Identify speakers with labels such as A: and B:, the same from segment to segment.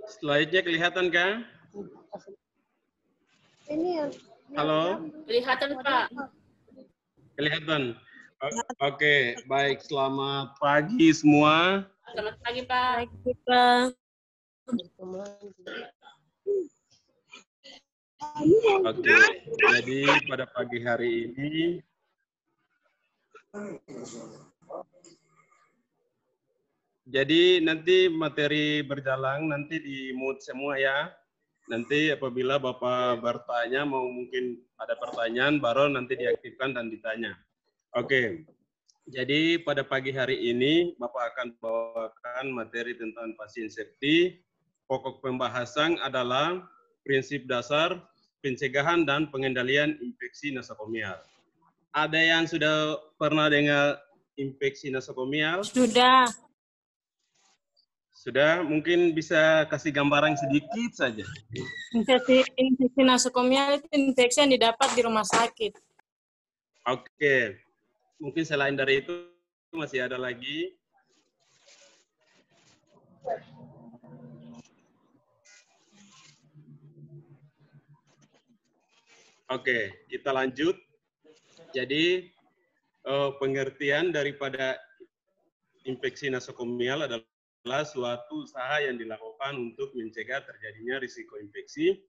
A: Slide-nya kelihatan kan?
B: Ini ya.
A: Halo?
C: Kelihatan, Pak.
A: Kelihatan. Oke, baik. Selamat pagi semua.
C: Selamat pagi, Pak.
B: Pagi, Pak.
A: Oke, jadi pada pagi hari ini jadi nanti materi berjalan nanti di mute semua ya. Nanti apabila Bapak bertanya mau mungkin ada pertanyaan baru nanti diaktifkan dan ditanya. Oke. Jadi pada pagi hari ini Bapak akan bawakan materi tentang pasien safety. Pokok pembahasan adalah prinsip dasar pencegahan dan pengendalian infeksi nosokomial. Ada yang sudah pernah dengar infeksi nosokomial?
B: Sudah.
A: Sudah, mungkin bisa kasih gambaran sedikit saja.
B: Infeksi nosokomial itu infeksi yang didapat di rumah sakit.
A: Oke, mungkin selain dari itu masih ada lagi. Oke, kita lanjut. Jadi pengertian daripada infeksi nosokomial adalah suatu usaha yang dilakukan untuk mencegah terjadinya risiko infeksi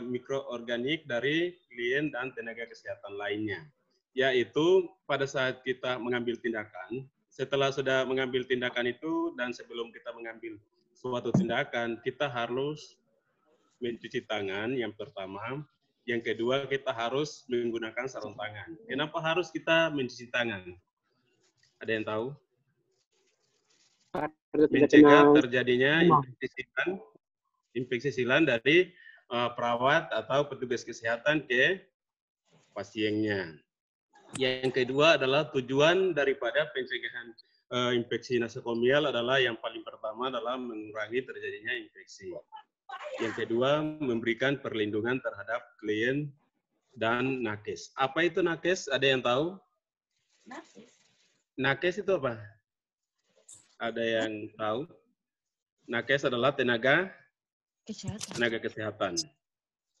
A: mikroorganik dari klien dan tenaga kesehatan lainnya. Yaitu pada saat kita mengambil tindakan, setelah sudah mengambil tindakan itu dan sebelum kita mengambil suatu tindakan, kita harus mencuci tangan yang pertama. Yang kedua, kita harus menggunakan sarung tangan. Kenapa harus kita mencuci tangan? Ada yang tahu? Mencegah terjadinya infeksi silan dari perawat atau petugas kesehatan ke pasiennya. Yang kedua adalah tujuan daripada pencegahan infeksi nosokomial adalah yang paling pertama adalah mengurangi terjadinya infeksi. Yang kedua, memberikan perlindungan terhadap klien dan nakes. Apa itu nakes? Ada yang tahu? Nakes itu apa? Ada yang tahu? Nakes adalah tenaga kesehatan.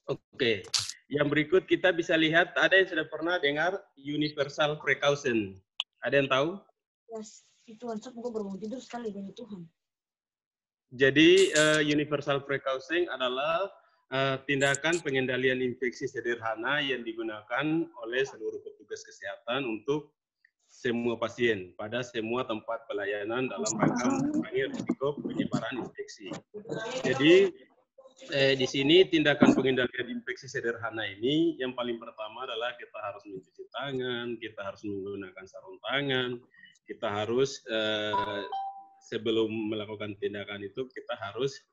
A: Oke. Yang berikut kita bisa lihat, ada yang sudah pernah dengar universal precaution. Ada yang tahu?
B: Yes. Itu WhatsApp gue baru tidur sekali demi Tuhan.
A: Jadi universal precaution adalah tindakan pengendalian infeksi sederhana yang digunakan oleh seluruh petugas kesehatan untuk semua pasien pada semua tempat pelayanan dalam rangka mengurangi risiko penyebaran infeksi. Jadi di sini tindakan pengendalian infeksi sederhana ini yang paling pertama adalah kita harus mencuci tangan, kita harus menggunakan sarung tangan, kita harus sebelum melakukan tindakan itu kita harus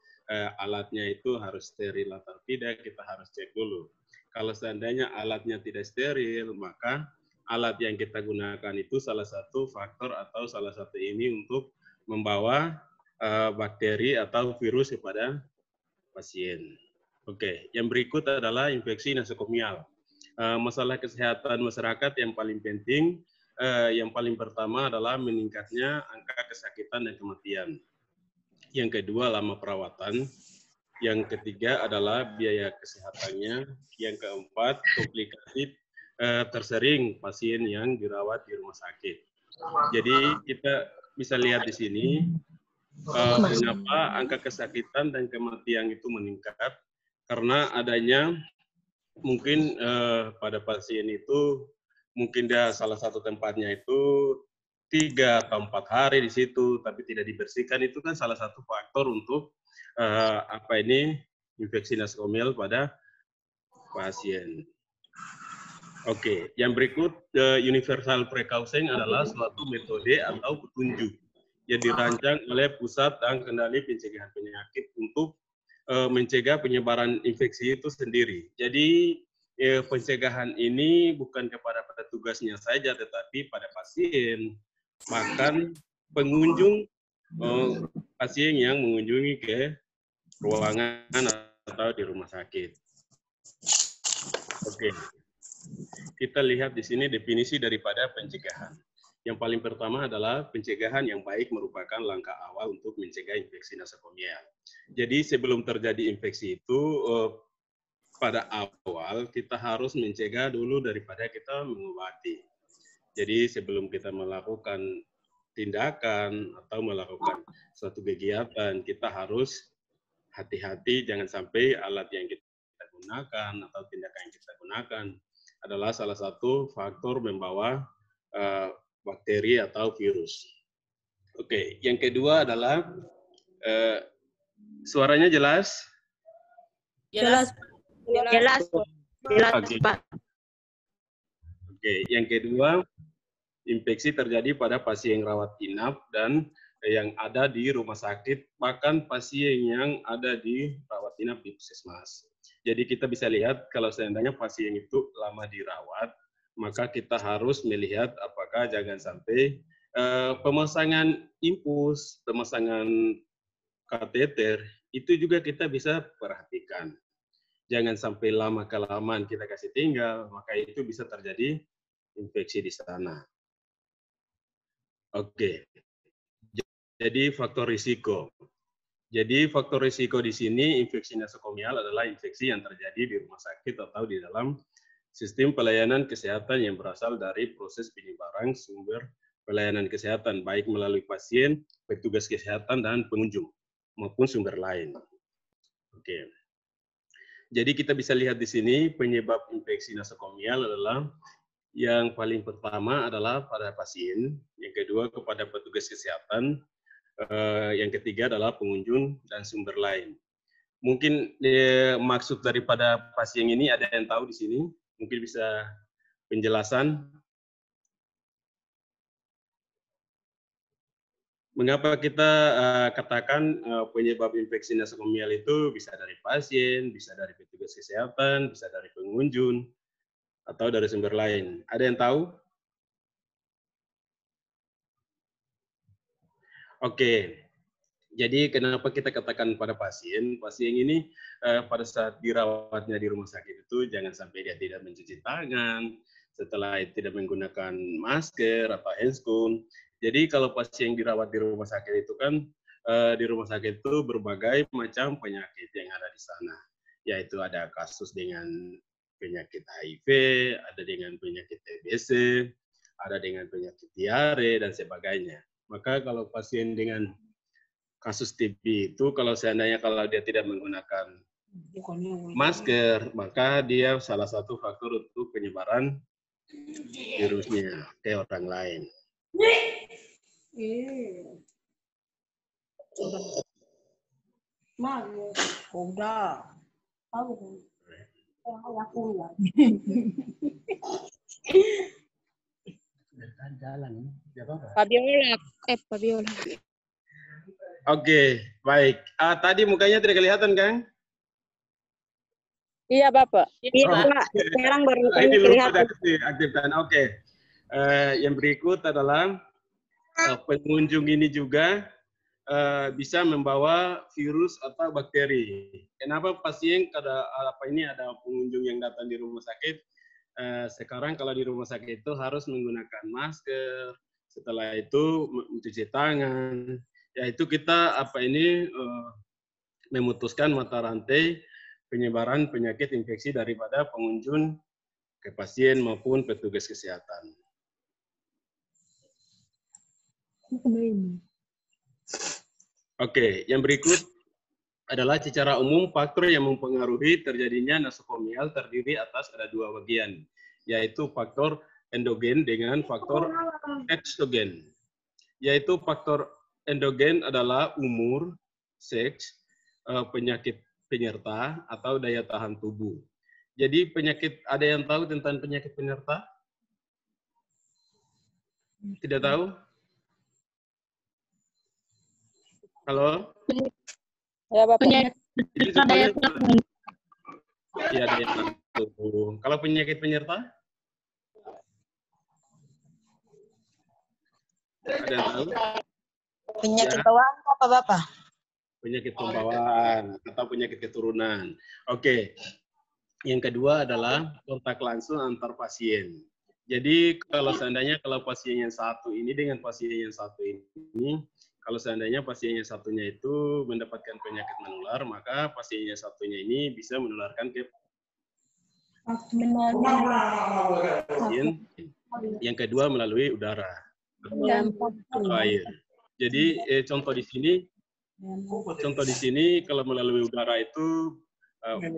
A: alatnya itu harus steril atau tidak, kita harus cek dulu. Kalau seandainya alatnya tidak steril, maka alat yang kita gunakan itu salah satu faktor atau salah satu ini untuk membawa bakteri atau virus kepada pasien. Oke, yang berikut adalah infeksi nosokomial. Masalah kesehatan masyarakat yang paling penting, yang paling pertama adalah meningkatnya angka kesakitan dan kematian. Yang kedua, lama perawatan. Yang ketiga adalah biaya kesehatannya. Yang keempat, komplikasi tersering pasien yang dirawat di rumah sakit. Jadi kita bisa lihat di sini kenapa angka kesakitan dan kematian itu meningkat karena adanya mungkin pada pasien itu mungkin dia salah satu tempatnya itu 3 atau 4 hari di situ tapi tidak dibersihkan, itu kan salah satu faktor untuk infeksi nosokomial pada pasien. Oke, yang berikut universal precaution adalah suatu metode atau petunjuk yang dirancang oleh Pusat dan Kendali Pencegahan Penyakit untuk mencegah penyebaran infeksi itu sendiri. Jadi pencegahan ini bukan kepada petugasnya saja, tetapi pada pasien, bahkan pengunjung pasien yang mengunjungi ke ruangan atau di rumah sakit. Oke, kita lihat di sini definisi daripada pencegahan. Yang paling pertama adalah pencegahan yang baik merupakan langkah awal untuk mencegah infeksi nosokomial. Jadi sebelum terjadi infeksi itu, pada awal kita harus mencegah dulu daripada kita mengobati. Jadi sebelum kita melakukan tindakan atau melakukan suatu kegiatan, kita harus hati-hati jangan sampai alat yang kita gunakan atau tindakan yang kita gunakan adalah salah satu faktor membawa bakteri atau virus. Oke, yang kedua adalah suaranya jelas?
C: Jelas.
D: Jelas,
A: Oke.
D: Pak.
A: Oke, yang kedua, infeksi terjadi pada pasien yang rawat inap dan yang ada di rumah sakit, bahkan pasien yang ada di rawat inap di puskesmas. Jadi kita bisa lihat kalau seandainya pasien itu lama dirawat, maka kita harus melihat apakah jangan sampai pemasangan infus, pemasangan kateter, itu juga kita bisa perhatikan. Jangan sampai lama-kelamaan kita kasih tinggal, maka itu bisa terjadi infeksi di sana. Oke, jadi faktor risiko. Jadi faktor risiko di sini infeksi nosokomial adalah infeksi yang terjadi di rumah sakit atau di dalam sistem pelayanan kesehatan yang berasal dari proses penyebaran sumber pelayanan kesehatan, baik melalui pasien, petugas kesehatan, dan pengunjung, maupun sumber lain. Oke. Jadi kita bisa lihat di sini penyebab infeksi nosokomial adalah yang paling pertama adalah pada pasien, yang kedua kepada petugas kesehatan, yang ketiga adalah pengunjung dan sumber lain. Mungkin maksud daripada pasien ini ada yang tahu di sini? Mungkin bisa penjelasan. Mengapa kita katakan penyebab infeksi nosokomial itu bisa dari pasien, bisa dari petugas kesehatan, bisa dari pengunjung, atau dari sumber lain? Ada yang tahu? Oke, jadi kenapa kita katakan pada pasien? Pasien ini pada saat dirawatnya di rumah sakit itu jangan sampai dia tidak mencuci tangan, setelah itu tidak menggunakan masker atau handscoon. Jadi kalau pasien yang dirawat di rumah sakit itu kan di rumah sakit itu berbagai macam penyakit yang ada di sana, yaitu ada kasus dengan penyakit HIV, ada dengan penyakit TBC, ada dengan penyakit diare dan sebagainya. Maka kalau pasien dengan kasus TB itu kalau seandainya kalau dia tidak menggunakan masker, maka dia salah satu faktor untuk penyebaran virusnya ke orang lain.
D: Fabiola.
A: Oke, baik. Tadi mukanya tidak kelihatan, Kang?
D: Iya, Bapak.
C: Iya,
D: Pak.
C: Pak.
D: Sekarang baru
A: Ini lupa
D: kelihatan.
A: aktifkan. Oke. Yang berikut adalah pengunjung ini juga bisa membawa virus atau bakteri. Kenapa pasien ada pengunjung yang datang di rumah sakit? Sekarang kalau di rumah sakit itu harus menggunakan masker. Setelah itu mencuci tangan. Yaitu kita memutuskan mata rantai penyebaran penyakit infeksi daripada pengunjung ke pasien maupun petugas kesehatan. Oke, yang berikut adalah secara umum faktor yang mempengaruhi terjadinya nosokomial terdiri atas ada dua bagian, yaitu faktor endogen dengan faktor eksogen. Yaitu faktor endogen adalah umur, seks, penyakit penyerta, atau daya tahan tubuh. Jadi penyakit, ada yang tahu tentang penyakit penyerta? Tidak tahu? Halo?
D: Ya, Bapak.
C: Penyakit
A: Jadi semuanya Ya, ada yang tahu. Kalau penyakit penyerta? Ada yang tahu?
C: Penyakit
A: Ya,
C: bawaan apa Bapak?
A: penyakit pembawaan atau penyakit keturunan. Oke. Yang kedua adalah kontak langsung antar pasien. Jadi kalau seandainya kalau pasien yang satu ini dengan pasien yang satu ini, kalau seandainya pasien yang satunya itu mendapatkan penyakit menular, maka pasien yang satunya ini bisa menularkan ke pasien yang kedua melalui udara atau air. Jadi contoh di sini kalau melalui udara itu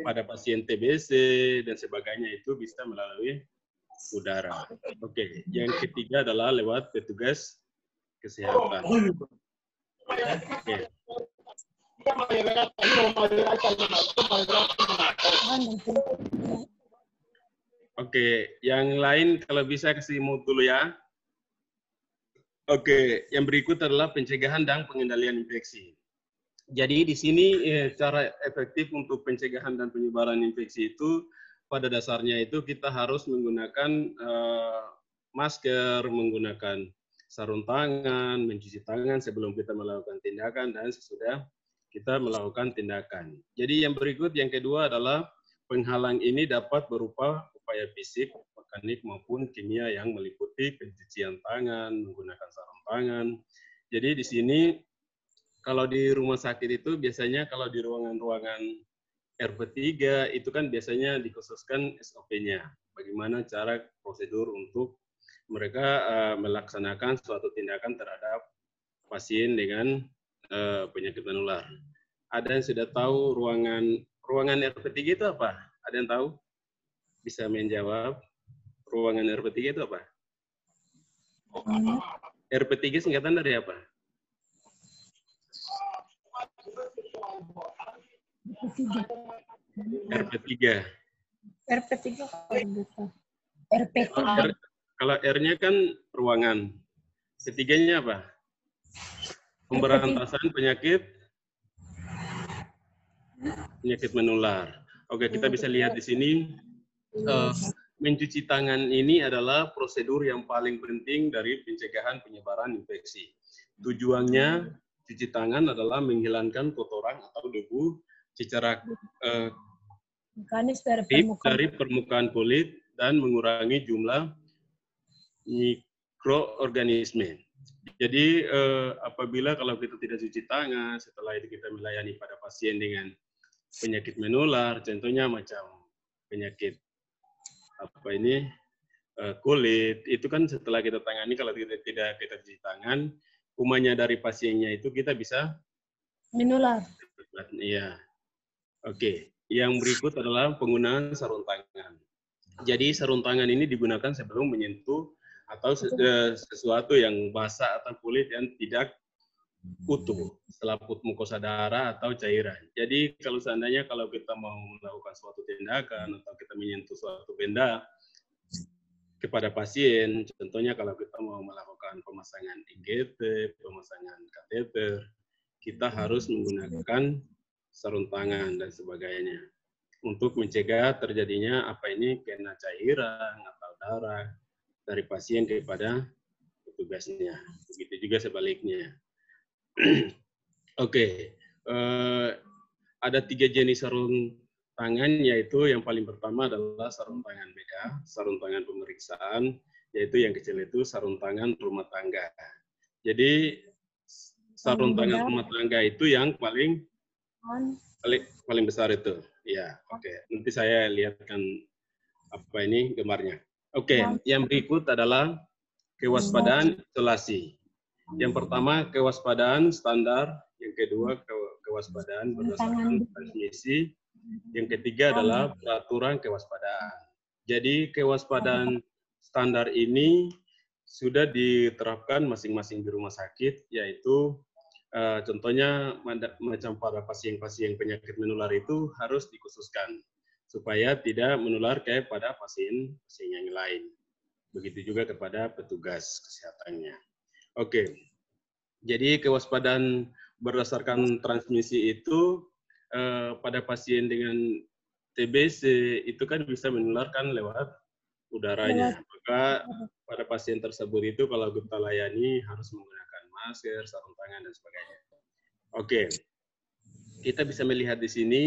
A: pada pasien TBC dan sebagainya itu bisa melalui udara. Oke, yang ketiga adalah lewat petugas kesehatan. Oke. Oke, yang lain kalau bisa kasih mood dulu ya. Oke, yang berikut adalah pencegahan dan pengendalian infeksi. Jadi di sini cara efektif untuk pencegahan dan penyebaran infeksi itu pada dasarnya itu kita harus menggunakan masker, menggunakan sarung tangan, mencuci tangan sebelum kita melakukan tindakan dan sesudah kita melakukan tindakan. Jadi yang berikut yang kedua adalah penghalang ini dapat berupa upaya fisik, mekanik maupun kimia yang meliputi pencucian tangan, menggunakan sarung tangan. Jadi di sini kalau di rumah sakit itu biasanya kalau di ruangan-ruangan RP3 itu kan biasanya dikhususkan SOP-nya. Bagaimana cara prosedur untuk mereka melaksanakan suatu tindakan terhadap pasien dengan penyakit menular. Ada yang sudah tahu ruangan RP3 itu apa? Ada yang tahu? Bisa menjawab. Ruangan RP3 itu apa? RP3 singkatan dari apa? RP3.
C: RP3. RP3.
A: Kalau R-nya kan ruangan. Ketiganya apa? Pemberantasan penyakit menular. Oke, kita bisa lihat di sini mencuci tangan ini adalah prosedur yang paling penting dari pencegahan penyebaran infeksi. Tujuannya cuci tangan adalah menghilangkan kotoran atau debu secara dari permukaan kulit dan mengurangi jumlah mikroorganisme. Jadi apabila kalau kita tidak cuci tangan, setelah itu kita melayani pada pasien dengan penyakit menular, contohnya macam penyakit kulit, itu kan setelah kita tangani kalau tidak kita cuci tangan, kumannya dari pasiennya itu kita bisa
C: menular.
A: Iya. Oke. Yang berikut adalah penggunaan sarung tangan. Jadi sarung tangan ini digunakan sebelum menyentuh atau sesuatu yang basah atau kulit yang tidak utuh, selaput mukosa darah atau cairan. Jadi kalau seandainya kalau kita mau melakukan suatu tindakan atau kita menyentuh suatu benda kepada pasien, contohnya kalau kita mau melakukan pemasangan IGD, pemasangan kateter, kita harus menggunakan sarung tangan dan sebagainya untuk mencegah terjadinya kena cairan atau darah dari pasien kepada petugasnya. Begitu juga sebaliknya. Oke, ada 3 jenis sarung tangan, yaitu yang paling pertama adalah sarung tangan bedah, sarung tangan pemeriksaan, yaitu yang kecil itu sarung tangan rumah tangga. Jadi sarung tangan rumah tangga itu yang paling besar itu. Ya, oke. Nanti saya lihatkan gambarnya. Oke, yang berikut adalah kewaspadaan isolasi. Yang pertama kewaspadaan standar, yang kedua kewaspadaan berdasarkan transmisi, yang ketiga adalah peraturan kewaspadaan. Jadi kewaspadaan standar ini sudah diterapkan masing-masing di rumah sakit, yaitu contohnya macam pada pasien-pasien penyakit menular itu harus dikhususkan supaya tidak menular kepada pasien yang lain. Begitu juga kepada petugas kesehatannya. Oke, jadi kewaspadaan berdasarkan transmisi itu pada pasien dengan TBC itu kan bisa menularkan lewat udaranya. Maka pada pasien tersebut itu kalau kita layani harus menggunakan masker, sarung tangan, dan sebagainya. Oke, kita bisa melihat di sini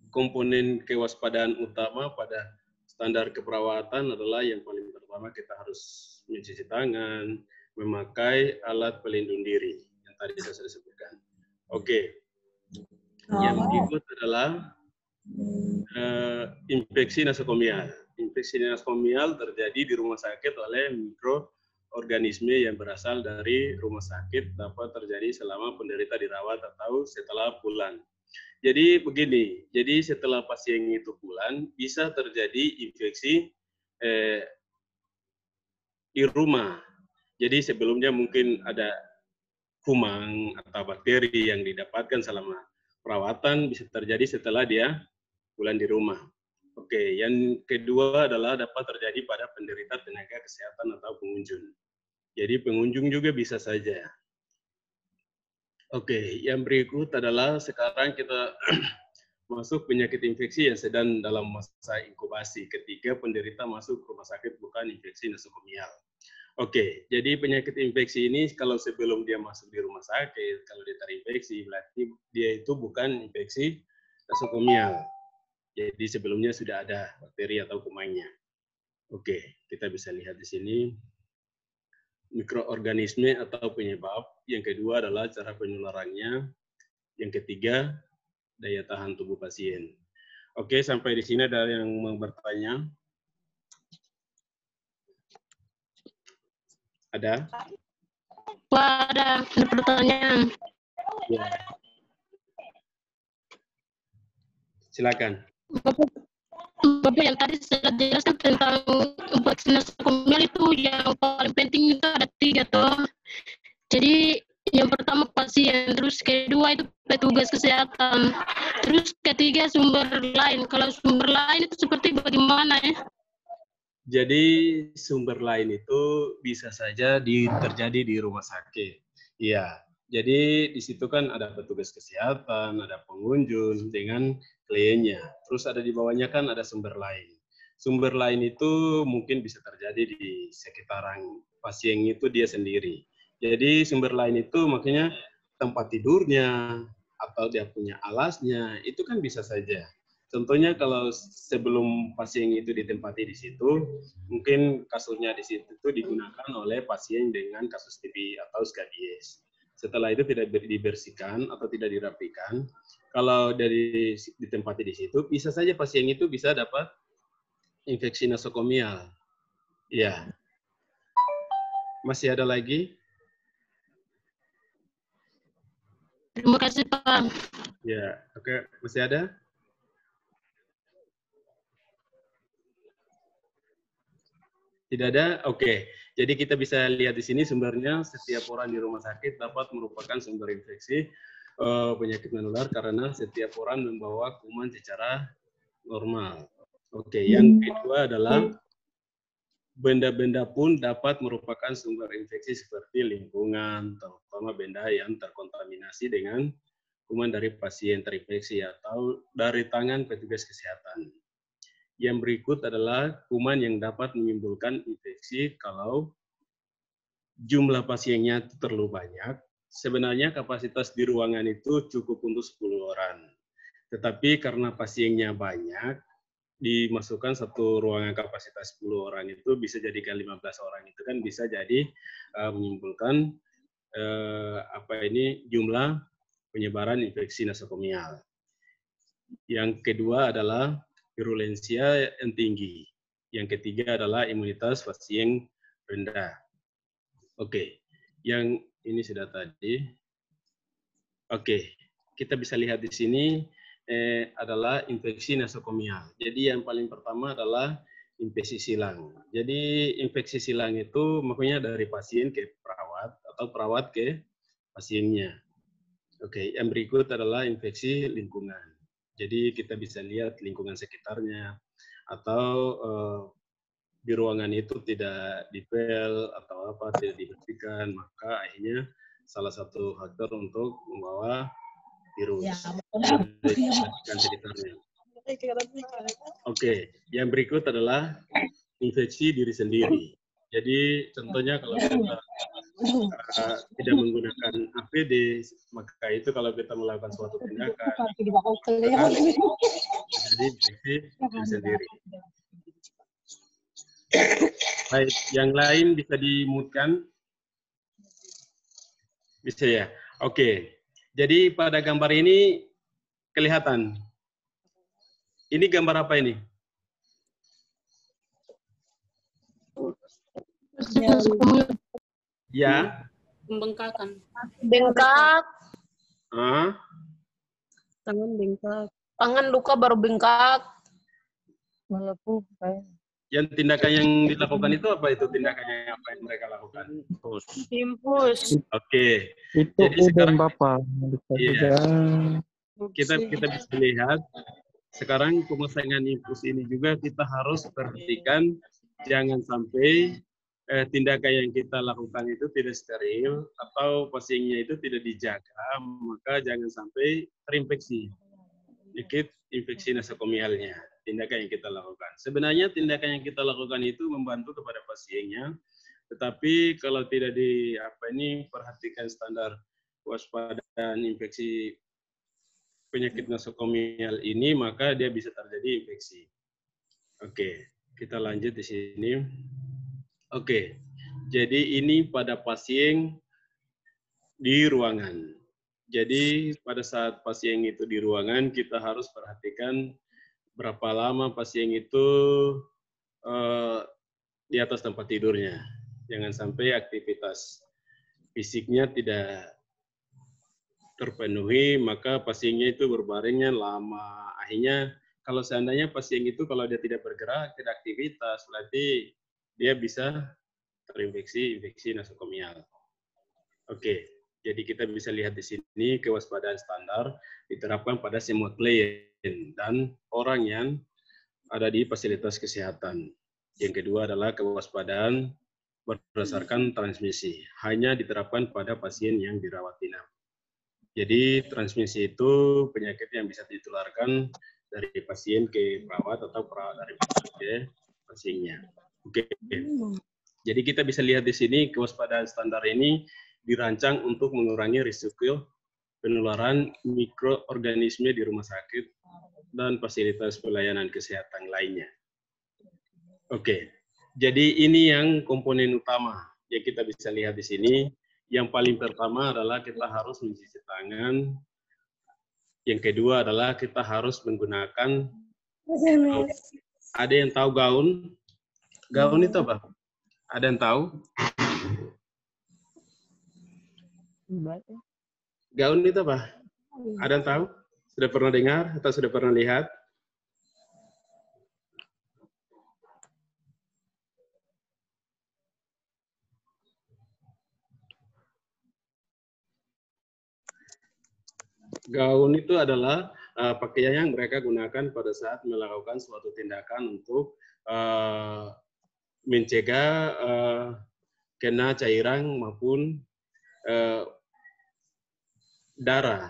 A: komponen kewaspadaan utama pada standar keperawatan adalah yang paling pertama kita harus mencuci tangan, memakai alat pelindung diri yang tadi saya sudah sebutkan. Oke, yang berikut adalah infeksi nosokomial. Infeksi nosokomial terjadi di rumah sakit oleh mikroorganisme yang berasal dari rumah sakit, dapat terjadi selama penderita dirawat atau setelah pulang. Jadi begini, jadi setelah pasien itu pulang bisa terjadi infeksi di rumah. Jadi sebelumnya mungkin ada kuman atau bakteri yang didapatkan selama perawatan bisa terjadi setelah dia pulang di rumah. Oke, yang kedua adalah dapat terjadi pada penderita tenaga kesehatan atau pengunjung. Jadi pengunjung juga bisa saja. Oke, yang berikut adalah sekarang kita masuk penyakit infeksi yang sedang dalam masa inkubasi ketika penderita masuk rumah sakit bukan infeksi nosokomial. Oke, jadi penyakit infeksi ini kalau sebelum dia masuk di rumah sakit, kalau dia terinfeksi, berarti dia itu bukan infeksi nosokomial. Jadi sebelumnya sudah ada bakteri atau kumannya. Oke, kita bisa lihat di sini mikroorganisme atau penyebab. Yang kedua adalah cara penularannya. Yang ketiga, daya tahan tubuh pasien. Oke, sampai di sini ada yang mau bertanya? Ada?
D: Ada pertanyaan.
A: Ya. Silakan.
D: Bapak yang tadi sudah jelaskan tentang vaksinasi nosokomial itu yang paling penting itu ada 3 toh. Jadi yang pertama pasien, terus kedua itu petugas kesehatan, terus ketiga sumber lain. Kalau sumber lain itu seperti bagaimana ya?
A: Jadi sumber lain itu bisa saja terjadi di rumah sakit. Iya. Jadi di situ kan ada petugas kesehatan, ada pengunjung dengan kliennya. Terus ada di bawahnya kan ada sumber lain. Sumber lain itu mungkin bisa terjadi di sekitaran pasien itu dia sendiri. Jadi sumber lain itu makanya tempat tidurnya atau dia punya alasnya itu kan bisa saja. Contohnya kalau sebelum pasien itu ditempati di situ, mungkin kasurnya di situ itu digunakan oleh pasien dengan kasus TB atau skabies. Setelah itu tidak dibersihkan atau tidak dirapikan, kalau dari ditempati di situ, bisa saja pasien itu bisa dapat infeksi nosokomial. Ya. Masih ada lagi?
D: Terima kasih Pak.
A: Ya, oke. Masih ada? Tidak ada? Oke. Jadi kita bisa lihat di sini sumbernya setiap orang di rumah sakit dapat merupakan sumber infeksi penyakit menular karena setiap orang membawa kuman secara normal. Oke, yang kedua adalah benda-benda pun dapat merupakan sumber infeksi seperti lingkungan, terutama benda yang terkontaminasi dengan kuman dari pasien terinfeksi atau dari tangan petugas kesehatan. Yang berikut adalah kuman yang dapat menimbulkan infeksi kalau jumlah pasiennya terlalu banyak. Sebenarnya kapasitas di ruangan itu cukup untuk 10 orang. Tetapi karena pasiennya banyak, dimasukkan satu ruangan kapasitas 10 orang itu bisa jadikan 15 orang itu kan bisa jadi menimbulkan jumlah penyebaran infeksi nosokomial. Yang kedua adalah virulensia yang tinggi. Yang ketiga adalah imunitas pasien rendah. Oke, yang ini sudah tadi. Oke, kita bisa lihat di sini adalah infeksi nosokomial. Jadi yang paling pertama adalah infeksi silang. Jadi infeksi silang itu makanya dari pasien ke perawat atau perawat ke pasiennya. Oke, yang berikut adalah infeksi lingkungan. Jadi kita bisa lihat lingkungan sekitarnya atau di ruangan itu tidak dipel atau apa tidak dibersihkan, maka akhirnya salah satu faktor untuk membawa virus.
C: Ya,
A: Sekitarnya. Oke, yang berikut adalah infeksi diri sendiri. Jadi contohnya kalau kita tidak menggunakan APD, maka itu kalau kita melakukan suatu tindakan, jadi infeksi diri sendiri. Baik, yang lain bisa dimutkan? Bisa ya? Oke. Jadi pada gambar ini kelihatan. Ini gambar apa ini? Ya.
B: Pembengkakan.
C: Bengkak,
A: Ah,
B: Tangan bengkak.
C: tangan luka baru bengkak.
B: Melepuh.
A: yang tindakan yang dilakukan itu apa itu tindakannya apa yang mereka lakukan?
B: Infus.
A: Oke.
E: Itu
A: Jadi
E: udang
A: sekarang
E: Bapak.
A: iya, kita bisa lihat sekarang pemasangan infus ini juga kita harus perhatikan jangan sampai tindakan yang kita lakukan itu tidak steril atau pasiennya itu tidak dijaga, maka jangan sampai terinfeksi sedikit infeksi nosokomialnya. Tindakan yang kita lakukan. Sebenarnya tindakan yang kita lakukan itu membantu kepada pasiennya, tetapi kalau tidak perhatikan standar kewaspadaan infeksi penyakit nosokomial ini, maka dia bisa terjadi infeksi. Oke, kita lanjut di sini. Oke, jadi ini pada pasien di ruangan. Jadi pada saat pasien itu di ruangan, kita harus perhatikan berapa lama pasien itu di atas tempat tidurnya. Jangan sampai aktivitas fisiknya tidak terpenuhi, maka pasiennya itu berbaringnya lama. Akhirnya kalau seandainya pasien itu kalau dia tidak bergerak, tidak aktivitas, berarti dia bisa terinfeksi infeksi nosokomial. Oke, jadi kita bisa lihat di sini kewaspadaan standar diterapkan pada semua klien dan orang yang ada di fasilitas kesehatan. Yang kedua adalah kewaspadaan berdasarkan transmisi, hanya diterapkan pada pasien yang dirawat inap. Jadi transmisi itu penyakit yang bisa ditularkan dari pasien ke perawat atau perawat dari pasien ke pasiennya. Oke. Jadi kita bisa lihat di sini kewaspadaan standar ini dirancang untuk mengurangi risiko penularan mikroorganisme di rumah sakit dan fasilitas pelayanan kesehatan lainnya. Oke, jadi ini yang komponen utama yang kita bisa lihat di sini. Yang paling pertama adalah kita harus mencuci tangan. Yang kedua adalah kita harus menggunakan gaun. Ada yang tahu gaun? Gaun itu apa? Ada yang tahu? Gaun itu apa? Ada yang tahu? Sudah pernah dengar atau sudah pernah lihat? Gaun itu adalah pakaian yang mereka gunakan pada saat melakukan suatu tindakan untuk mencegah kena cairan maupun darah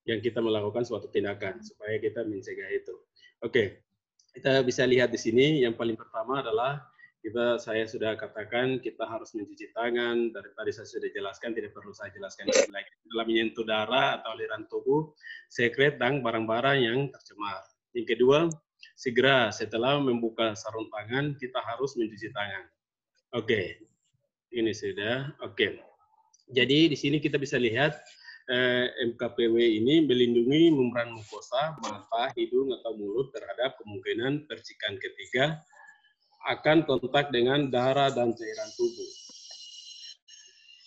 A: yang kita melakukan suatu tindakan supaya kita mencegah itu. Oke, kita bisa lihat di sini yang paling pertama adalah saya sudah katakan kita harus mencuci tangan. Dari tadi saya sudah jelaskan, tidak perlu saya jelaskan lagi. Dalam menyentuh darah atau aliran tubuh, sekret dan barang-barang yang tercemar. Yang kedua, segera setelah membuka sarung tangan, kita harus mencuci tangan. Oke, ini sudah. Oke, jadi di sini kita bisa lihat MKPW ini melindungi membran mukosa, mata, hidung, atau mulut terhadap kemungkinan percikan ketiga akan kontak dengan darah dan cairan tubuh.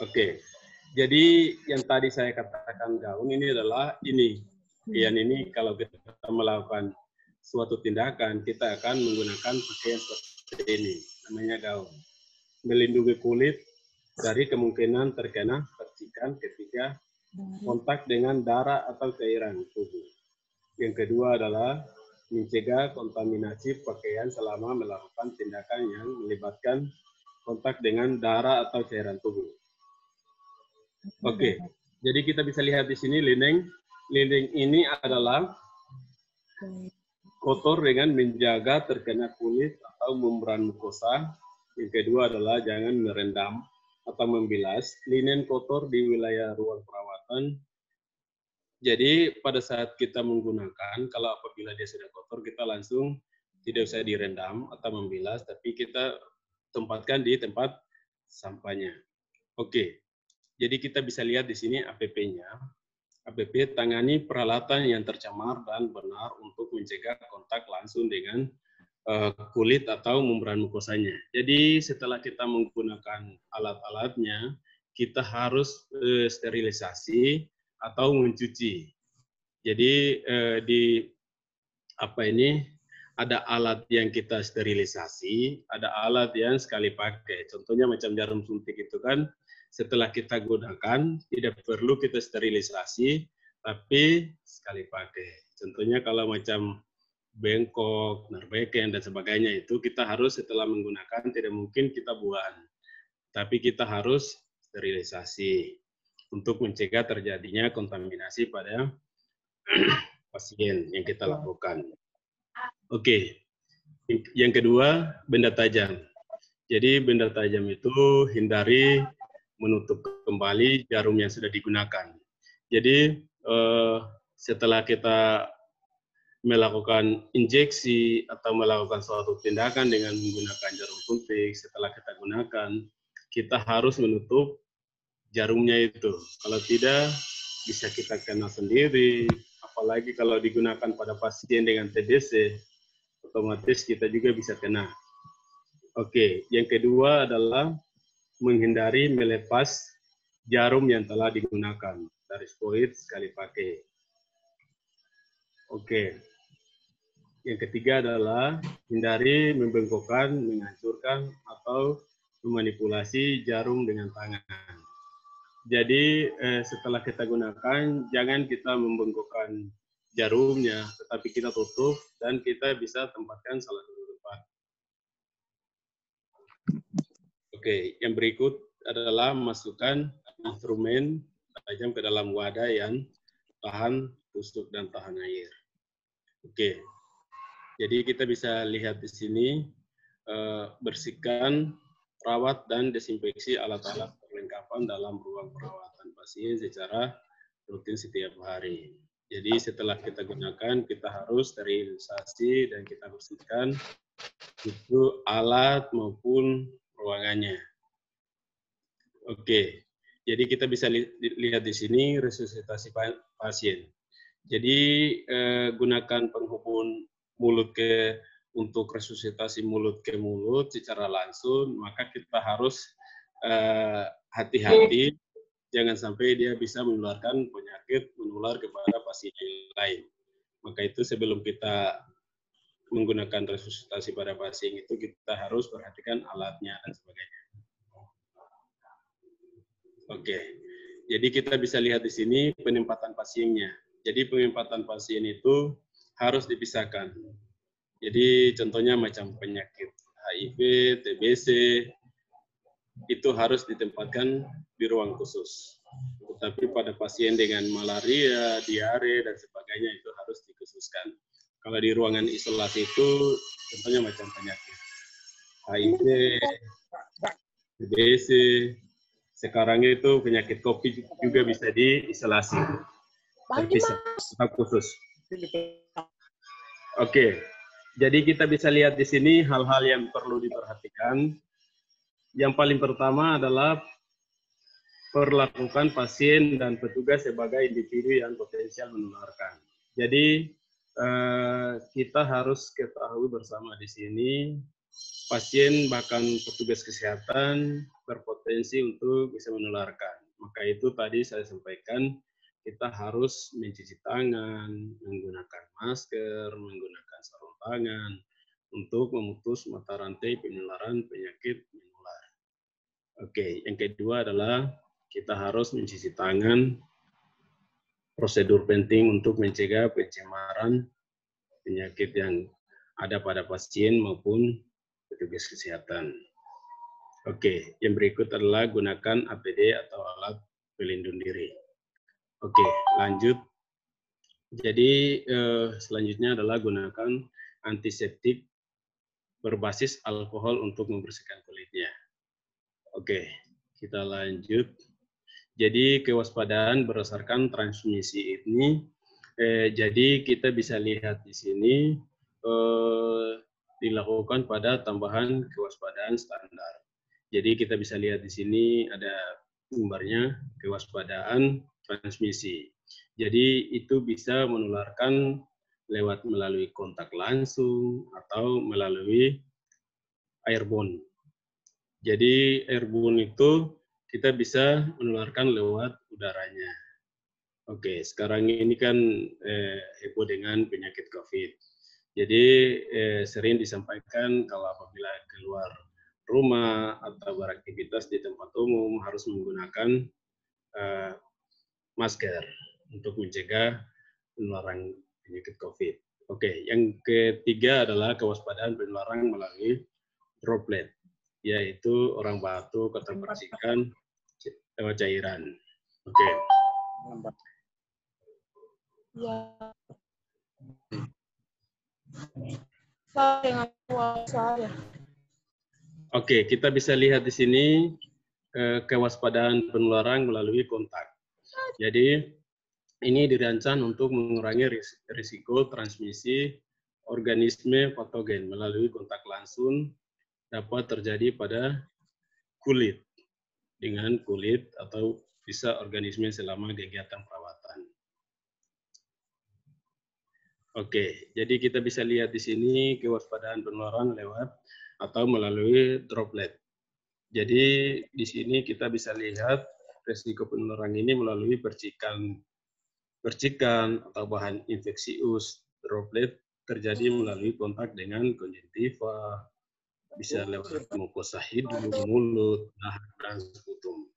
A: Oke, jadi yang tadi saya katakan gaun ini adalah ini. Yang ini kalau kita melakukan suatu tindakan, kita akan menggunakan pakaian seperti ini, namanya gaun. Melindungi kulit dari kemungkinan terkena percikan ketika kontak dengan darah atau cairan tubuh. Yang kedua adalah mencegah kontaminasi pakaian selama melakukan tindakan yang melibatkan kontak dengan darah atau cairan tubuh. Oke, jadi kita bisa lihat di sini, Lineng, lilin ini adalah kotor dengan menjaga terkena kulit atau membran mukosa. Yang kedua adalah jangan merendam atau membilas linen kotor di wilayah ruang perawatan. Jadi pada saat kita menggunakan, kalau apabila dia sudah kotor, kita langsung tidak usah direndam atau membilas, tapi kita tempatkan di tempat sampahnya. Oke, jadi kita bisa lihat di sini APP-nya. APP tangani peralatan yang tercemar dan benar untuk mencegah kontak langsung dengan kulit atau membran mukosanya. Jadi setelah kita menggunakan alat-alatnya, kita harus sterilisasi atau mencuci. Jadi ada alat yang kita sterilisasi, ada alat yang sekali pakai. Contohnya macam jarum suntik itu kan, setelah kita gunakan, tidak perlu kita sterilisasi, tapi sekali pakai. Contohnya kalau macam bengkok, narbeken, dan sebagainya itu kita harus setelah menggunakan, tidak mungkin kita buang. Tapi kita harus sterilisasi untuk mencegah terjadinya kontaminasi pada pasien yang kita lakukan. Oke, yang kedua, benda tajam. Jadi benda tajam itu hindari menutup kembali jarum yang sudah digunakan. Jadi setelah kita melakukan injeksi atau melakukan suatu tindakan dengan menggunakan jarum suntik, setelah kita gunakan, kita harus menutup jarumnya itu. Kalau tidak, bisa kita kena sendiri, apalagi kalau digunakan pada pasien dengan TBC, otomatis kita juga bisa kena. Oke, yang kedua adalah menghindari melepas jarum yang telah digunakan dari spoid sekali pakai. Oke, yang ketiga adalah hindari membengkokkan, menghancurkan, atau memanipulasi jarum dengan tangan. Jadi setelah kita gunakan, jangan kita membengkokkan jarumnya, tetapi kita tutup dan kita bisa tempatkan salah satu tempat. Oke, yang berikut adalah masukkan instrumen tajam ke dalam wadah yang tahan tusuk dan tahan air. Oke, jadi kita bisa lihat di sini bersihkan, rawat, dan desinfeksi alat-alat perlengkapan dalam ruang perawatan pasien secara rutin setiap hari. Jadi setelah kita gunakan, kita harus sterilisasi dan kita bersihkan itu alat maupun ruangannya. Oke, jadi kita bisa lihat di sini resusitasi pasien. Jadi gunakan penghubung mulut untuk resusitasi mulut ke mulut secara langsung, maka kita harus hati-hati, jangan sampai dia bisa menularkan penyakit menular kepada pasien lain. Maka itu sebelum kita menggunakan resusitasi pada pasien itu kita harus perhatikan alatnya dan sebagainya. Oke, jadi kita bisa lihat di sini penempatan pasiennya. Jadi penempatan pasien itu harus dipisahkan. Jadi contohnya macam penyakit HIV, TBC, itu harus ditempatkan di ruang khusus. Tetapi pada pasien dengan malaria, diare, dan sebagainya itu harus dikhususkan. Kalau di ruangan isolasi itu contohnya macam penyakit HIV, TBC, sekarang itu penyakit COVID juga bisa diisolasi. Terpisah, khusus. Oke, jadi kita bisa lihat di sini hal-hal yang perlu diperhatikan. Yang paling pertama adalah perlakukan pasien dan petugas sebagai individu yang potensial menularkan. Jadi kita harus ketahui bersama di sini pasien bahkan petugas kesehatan berpotensi untuk bisa menularkan. Maka itu tadi saya sampaikan kita harus mencuci tangan, menggunakan masker, menggunakan sarung tangan untuk memutus mata rantai penularan penyakit menular. Oke, yang kedua adalah kita harus mencuci tangan. Prosedur penting untuk mencegah pencemaran penyakit yang ada pada pasien maupun petugas kesehatan. Oke, yang berikut adalah gunakan APD atau alat pelindung diri. Oke, lanjut. Jadi selanjutnya adalah gunakan antiseptik berbasis alkohol untuk membersihkan kulitnya. Oke, kita lanjut. Jadi kewaspadaan berdasarkan transmisi ini, jadi kita bisa lihat di sini dilakukan pada tambahan kewaspadaan standar. Jadi kita bisa lihat di sini ada gambarnya kewaspadaan transmisi. Jadi itu bisa menularkan melalui kontak langsung atau melalui airborne. Jadi airborne itu kita bisa menularkan lewat udaranya. Oke, sekarang ini kan heboh dengan penyakit COVID. Jadi sering disampaikan kalau apabila keluar rumah atau beraktivitas di tempat umum harus menggunakan masker untuk mencegah penularan penyakit COVID. Oke, yang ketiga adalah kewaspadaan penularan melalui droplet, yaitu orang batuk atau percikan cairan. Oke.
C: Ya. Saya saya.
A: Oke, kita bisa lihat di sini kewaspadaan penularan melalui kontak. Jadi ini dirancang untuk mengurangi risiko transmisi organisme patogen melalui kontak langsung dapat terjadi pada kulit dengan kulit atau bisa organisme selama kegiatan perawatan. Oke, jadi kita bisa lihat di sini kewaspadaan penularan lewat atau melalui droplet. Jadi di sini kita bisa lihat risiko penularan ini melalui percikan atau bahan infeksius. Droplet terjadi melalui kontak dengan konjektiva, bisa lewat mukosa hidung, mulut, dahan, dan sputum.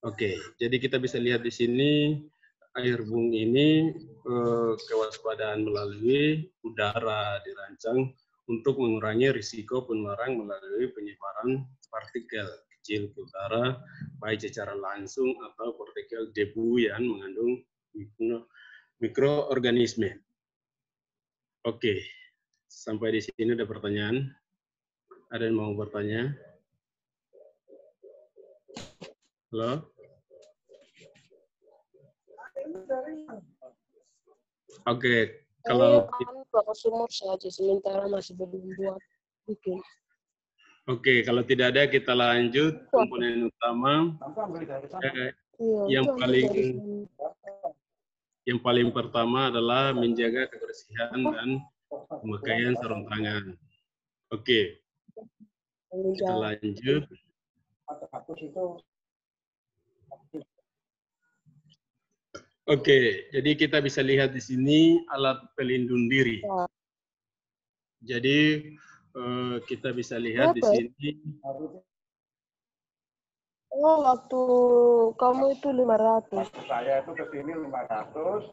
A: Oke, jadi kita bisa lihat di sini airborne ini kewaspadaan melalui udara dirancang untuk mengurangi risiko penularan melalui penyebaran partikel kecil ke udara, baik secara langsung atau partikel debu yang mengandung mikroorganisme. Oke, sampai di sini ada pertanyaan? Ada yang mau bertanya? Halo? Oke, kalau
C: pakai sumur saja sementara masih belum buat bikin.
A: Oke, kalau tidak ada kita lanjut komponen utama yang paling pertama adalah menjaga kebersihan dan pemakaian sarung tangan. Oke, kita lanjut. Oke, jadi kita bisa lihat di sini alat pelindung diri. Jadi kita bisa lihat di sini.
C: Oh, waktu kamu itu 500.
E: Saya itu ke sini 500.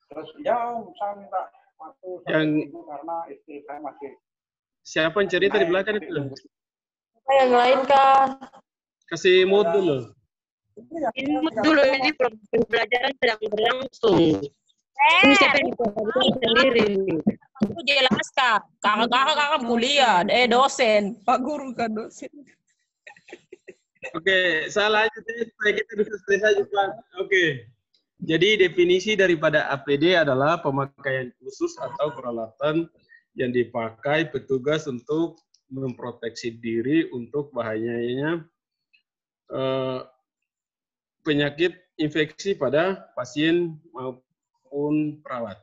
E: Terus ya saya minta waktu karena istri saya masih.
A: Siapa yang cerita di belakang itu?
C: Yang lain kah?
A: Kasih mood dulu.
D: Ini dulu ini pembelajaran sedang berlangsung. Ini siapa yang sendiri nih?
F: Aku jelas kak, kakak kuliah, dosen, pak guru kan dosen.
A: Oke, saya lanjut supaya kita bisa selesai Pak. Oke, jadi definisi daripada APD adalah pemakaian khusus atau peralatan yang dipakai petugas untuk memproteksi diri untuk bahayanya penyakit infeksi pada pasien maupun perawat.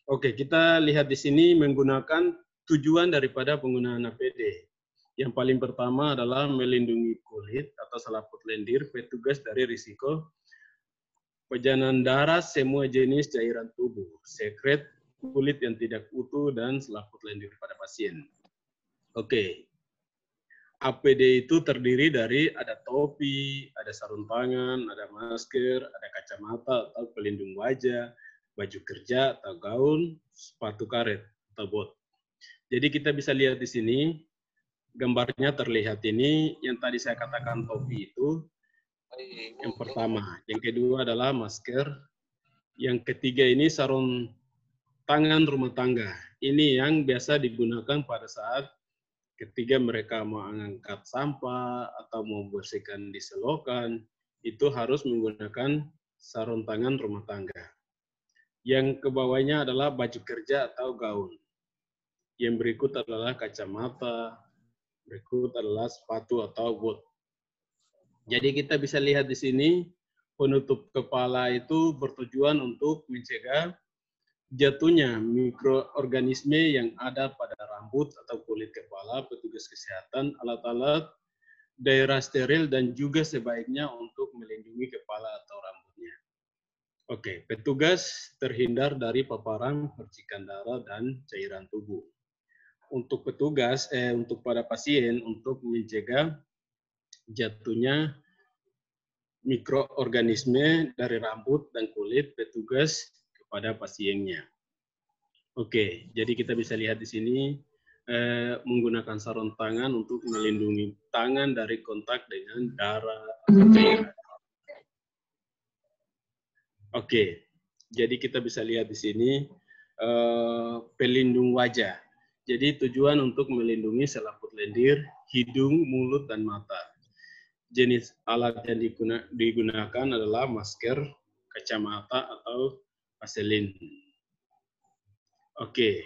A: Oke, kita lihat di sini menggunakan tujuan daripada penggunaan APD. Yang paling pertama adalah melindungi kulit atau selaput lendir petugas dari risiko pejanaan darah semua jenis cairan tubuh, sekret kulit yang tidak utuh, dan selaput lendir pada pasien. Oke, APD itu terdiri dari ada topi, ada sarung tangan, ada masker, ada kacamata atau pelindung wajah, baju kerja atau gaun, sepatu karet atau bot. Jadi kita bisa lihat di sini, gambarnya terlihat ini, yang tadi saya katakan topi itu yang pertama. Yang kedua adalah masker, Yang ketiga ini sarung tangan rumah tangga. Ini yang biasa digunakan pada saat ketika mereka mau mengangkat sampah atau mau membersihkan di selokan, itu harus menggunakan sarung tangan rumah tangga. Yang ke bawahnya adalah baju kerja atau gaun. Yang berikut adalah kacamata, berikut adalah sepatu atau boot. Jadi kita bisa lihat di sini, penutup kepala itu bertujuan untuk mencegah jatuhnya mikroorganisme yang ada pada rambut atau kulit kepala petugas kesehatan, alat-alat, daerah steril, dan juga sebaiknya untuk melindungi kepala atau rambutnya. Oke, petugas terhindar dari paparan percikan darah dan cairan tubuh. Untuk petugas, untuk pada pasien, untuk mencegah jatuhnya mikroorganisme dari rambut dan kulit petugas kepada pasiennya. Oke, jadi kita bisa lihat di sini menggunakan sarung tangan untuk melindungi tangan dari kontak dengan darah atau cairan. Oke, jadi kita bisa lihat di sini pelindung wajah. Jadi tujuan untuk melindungi selaput lendir, hidung, mulut, dan mata. Jenis alat yang digunakan adalah masker, kacamata, atau vaselin. Oke,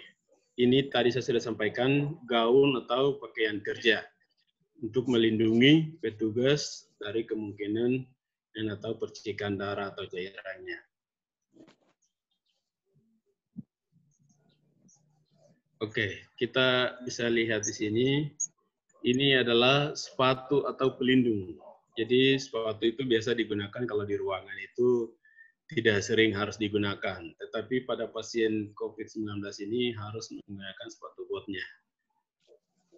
A: ini tadi saya sudah sampaikan gaun atau pakaian kerja untuk melindungi petugas dari kemungkinan dan atau percikan darah atau cairannya. Oke, kita bisa lihat di sini. Ini adalah sepatu atau pelindung. Jadi sepatu itu biasa digunakan kalau di ruangan itu tidak sering harus digunakan. Tetapi pada pasien COVID-19 ini harus menggunakan sepatu botnya.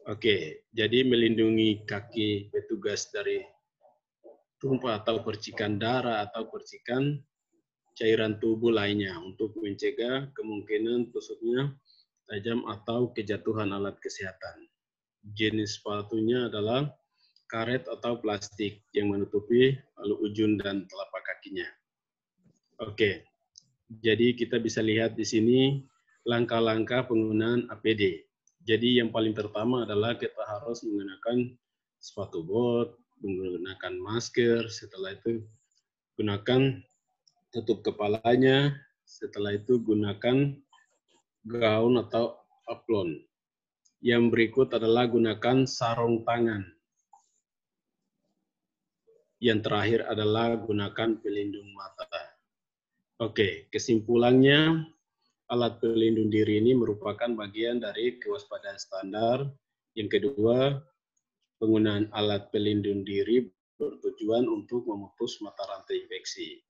A: Oke, jadi melindungi kaki petugas dari tumpah atau percikan darah atau percikan cairan tubuh lainnya untuk mencegah kemungkinan tusuknya tajam atau kejatuhan alat kesehatan. Jenis sepatunya adalah karet atau plastik yang menutupi lalu ujung dan telapak kakinya. Oke, jadi kita bisa lihat di sini langkah-langkah penggunaan APD. Jadi yang paling pertama adalah kita harus menggunakan sepatu bot, menggunakan masker, setelah itu gunakan tutup kepalanya, setelah itu gunakan gaun atau apron. Yang berikut adalah gunakan sarung tangan. Yang terakhir adalah gunakan pelindung mata. Oke, kesimpulannya alat pelindung diri ini merupakan bagian dari kewaspadaan standar. Yang kedua, penggunaan alat pelindung diri bertujuan untuk memutus mata rantai infeksi.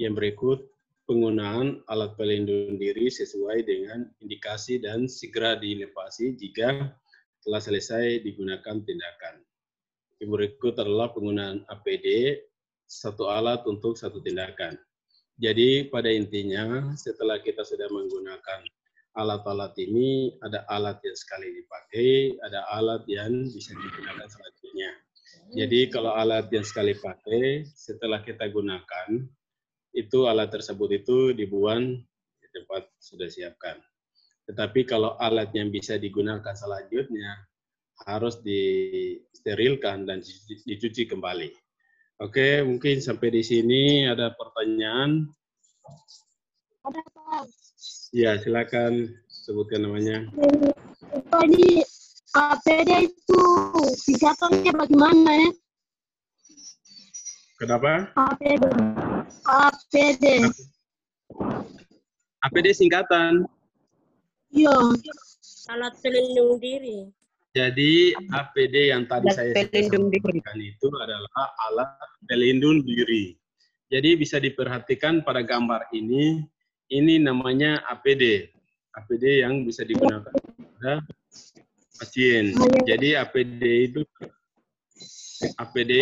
A: Yang berikut, penggunaan alat pelindung diri sesuai dengan indikasi dan segera dilepasi jika telah selesai digunakan tindakan. Yang berikut adalah penggunaan APD, satu alat untuk satu tindakan. Jadi pada intinya setelah kita sudah menggunakan alat-alat ini, ada alat yang sekali dipakai, ada alat yang bisa digunakan selanjutnya. Jadi kalau alat yang sekali pakai, setelah kita gunakan, itu alat tersebut itu dibuang di tempat sudah siapkan. Tetapi kalau alat yang bisa digunakan selanjutnya harus disterilkan dan dicuci kembali. Oke, mungkin sampai di sini ada pertanyaan.
D: Ada Pak.
A: Ya, silakan sebutkan namanya.
D: Tadi APD itu singkatannya bagaimana ya?
A: Kenapa?
D: APD.
A: APD singkatan.
D: Iya.
C: Alat pelindung diri.
A: Jadi APD yang tadi saya sebutkan itu adalah alat pelindung diri. Jadi bisa diperhatikan pada gambar ini namanya APD. APD yang bisa digunakan pada pasien. Jadi APD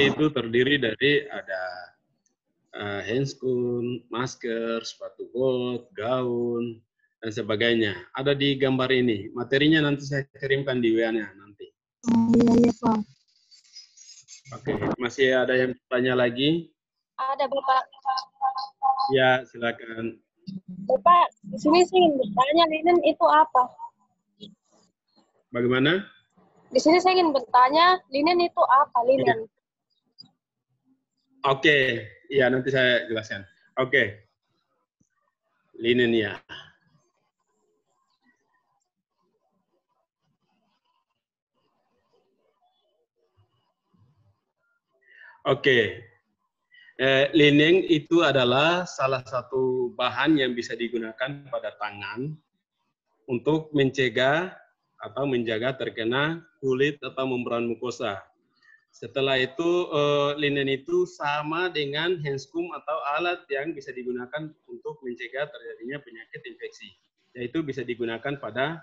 A: itu terdiri dari ada handscoon, masker, sepatu bot, gaun, dan sebagainya. Ada di gambar ini. Materinya nanti saya kirimkan di WA-nya nanti.
D: Iya, Pak.
A: Oke, masih ada yang bertanya lagi?
D: Ada, Bapak.
A: Ya, silakan.
C: Bapak, di sini sih ingin bertanya, linen itu apa?
A: Bagaimana?
C: Di sini saya ingin bertanya, linen itu apa, linen?
A: Oke, ya nanti saya jelaskan. Oke, linen ya. Oke, linen itu adalah salah satu bahan yang bisa digunakan pada tangan untuk mencegah atau menjaga terkena kulit atau membran mukosa. Setelah itu, linen itu sama dengan handscoom atau alat yang bisa digunakan untuk mencegah terjadinya penyakit infeksi. Yaitu bisa digunakan pada,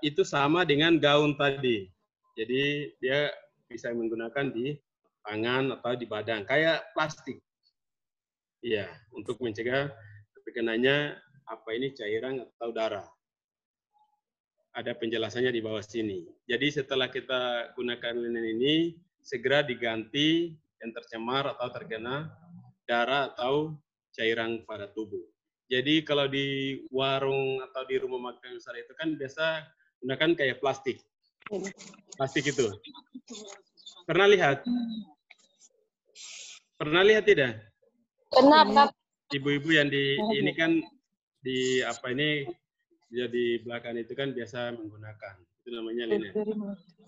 A: itu sama dengan gaun tadi. Jadi dia bisa menggunakan di tangan atau di badan, kayak plastik. Iya, untuk mencegah terkenanya cairan atau darah. Ada penjelasannya di bawah sini. Jadi setelah kita gunakan linen ini, segera diganti yang tercemar atau terkena darah atau cairan pada tubuh. Jadi kalau di warung atau di rumah makan besar itu kan biasa gunakan kayak plastik. Plastik itu. Pernah lihat? Pernah lihat tidak?
C: Kenapa?
A: Ibu-ibu yang di ini kan di di belakang itu kan biasa menggunakan. Itu namanya linen.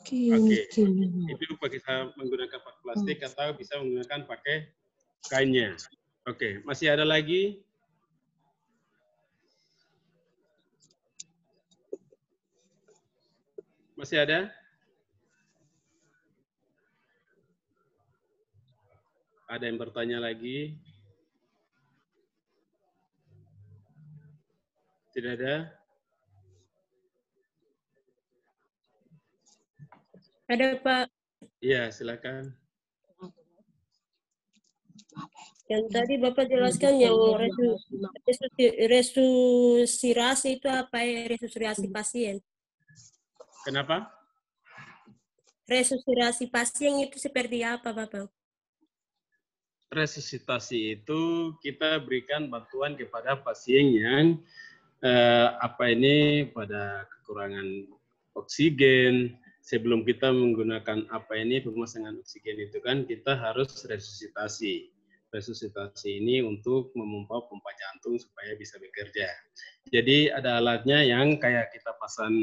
A: Oke. Itu bisa menggunakan pakai plastik atau bisa menggunakan pakai kainnya. Oke, masih ada lagi? Masih ada? Ada yang bertanya lagi? Tidak ada?
G: Ada Pak.
A: Iya, silakan.
G: Yang tadi Bapak jelaskan yang resusitasi itu apa ya? Resusitasi pasien.
A: Kenapa?
G: Resusitasi pasien itu seperti apa, Bapak?
A: Resusitasi itu kita berikan bantuan kepada pasien yang pada kekurangan oksigen. Sebelum kita menggunakan pemasangan oksigen itu kan kita harus resusitasi. Resusitasi ini untuk memompa pompa jantung supaya bisa bekerja. Jadi ada alatnya yang kayak kita pasang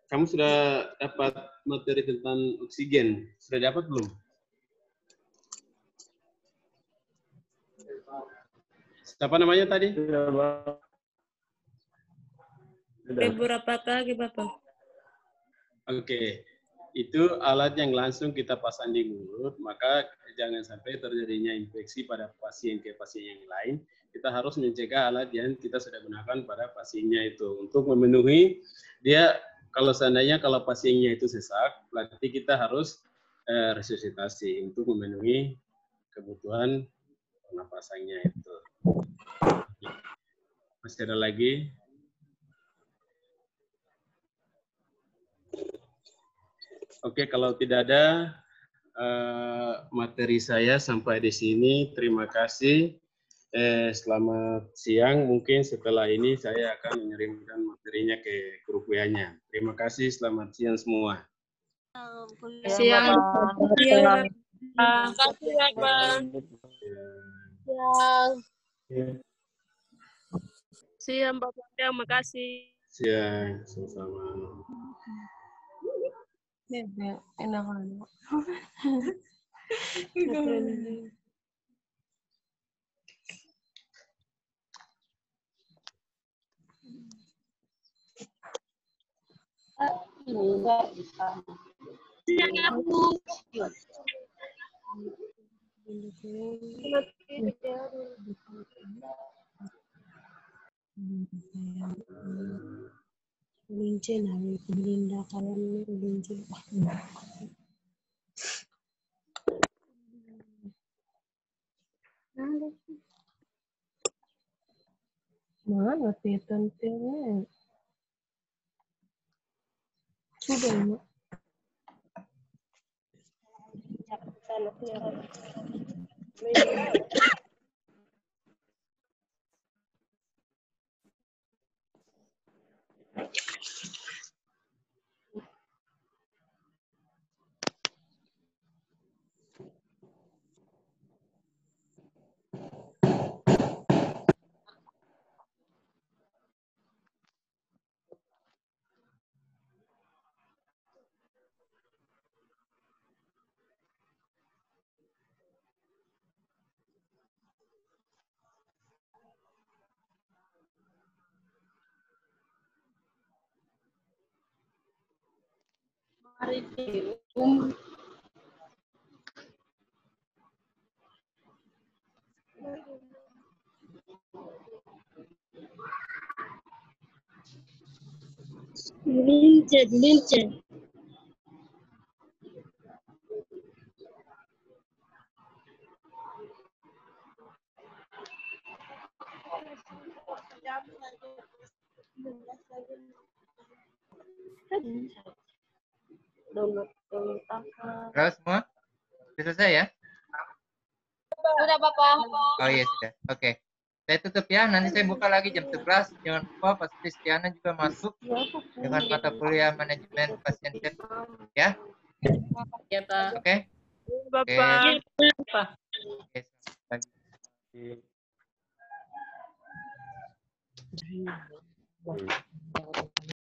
A: Kamu sudah dapat materi tentang oksigen? Sudah dapat belum? Siapa namanya tadi?
G: Berapa kali, Bapak?
A: Oke, itu alat yang langsung kita pasang di mulut, maka jangan sampai terjadinya infeksi pada pasien ke pasien yang lain. Kita harus mencegah alat yang kita sudah gunakan pada pasiennya itu untuk memenuhi dia. Kalau seandainya pasiennya itu sesak, berarti kita harus resusitasi untuk memenuhi kebutuhan pernapasannya itu. Masih ada lagi? Oke, kalau tidak ada materi saya sampai di sini. Terima kasih. Selamat siang. Mungkin setelah ini saya akan mengirimkan materinya ke grup WA-nya. Terima kasih. Selamat siang semua.
B: Siang.
C: Siang.
B: Makasih, Bapak.
C: Siang, Bapak. Siang, makasih.
A: Siang, sama-sama.
C: Enak. Kelinci nabi Belinda kalian kelinci. Mana tentunya? Sudah.
D: Lincen.
H: Halo semua? Sudah selesai ya?
B: Sudah, Bapak.
H: Oh iya sudah. Oke. Saya tutup ya. Nanti saya buka lagi jam 11. Jangan lupa Pak Kristiana juga masuk dengan mata kuliah manajemen pasien care. Ya?
F: Ya, Pak.
H: Oke?
F: Bapak.
H: Oke, selamat pagi.